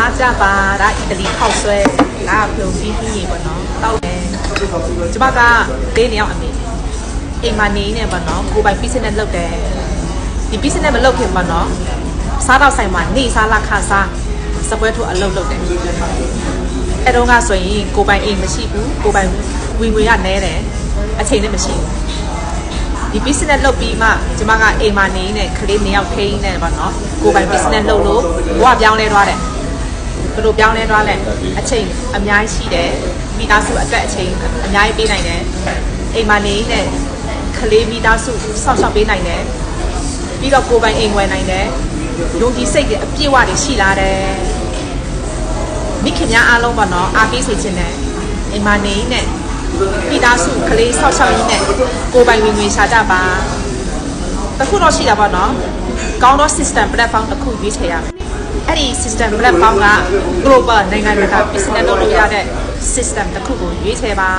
စားကြပါဒါအီတလီခောက်ဆွဲဒါကပြုံပြီးပြီးပေါ့နော်တောက်တယ်ကျမက၄နှစ်ရောက်အမေအိမ်မှာနေနေပေါ့နော်ကိုပိုင် business လုပ်တယ်ဒီ business မလုပ်ခင်ပေါ့နော်စားတော့ဆိုင်မှာနေစားလာခစားစပွဲထိုးအလုပ်လုပ်တယ်အဲ့တော့ကဆိုရင်ကိုပိုင်အိမ်မရှိဘူးကိုပိုင်ဝင်ငွေရနဲတယ်အချိန်နဲ့မရှိဘူးဒီ business လုပ်ပြီးမှကျမကအိမ်မှာနေနေကလေး2ယောက်ထိန်းနေတယ်ပေါ့နော်ကိုပိုင် business လုပ်လို့ဘဝပြောင်းလဲသွားတယ်ဘယ်လိုပြောင်းလဲသွားလဲအချိန်အများကြီးရှိတယ်မိသားစုအတွက်အချိန်အများကြီးပေးနိုင်တယ်အိမ်မှာနေနေကလေးမိသားစုဆောက်ရှောက်ပေးနိုင်တယ်ပြီးတော့ကိုပိုင်အိမ်ဝယ်နိုင်တယ်ယုံကြည်စိတ်တွေအပြည့်အဝတွေရှိလာတယ်မိခင်များအားလုံးပေါ့နော်အားပေးစေချင်တယ်အိမ်မှာနေနေမိသားစုကလေးဆောက်ရှောက်ရင်းနဲ့ကိုပိုင်ဝင်ငွေရှာကြပါတခုတော့ရှိတာပေါ့နော်ကောင်းသော system platform တစ်ခုရွေးချယ်ရမယ်အဲ့ဒီ system platform က global နိုင်ငံတကာ business လုပ်လို့ရတဲ့ system တစ်ခုကိုရွေးချယ်ပါ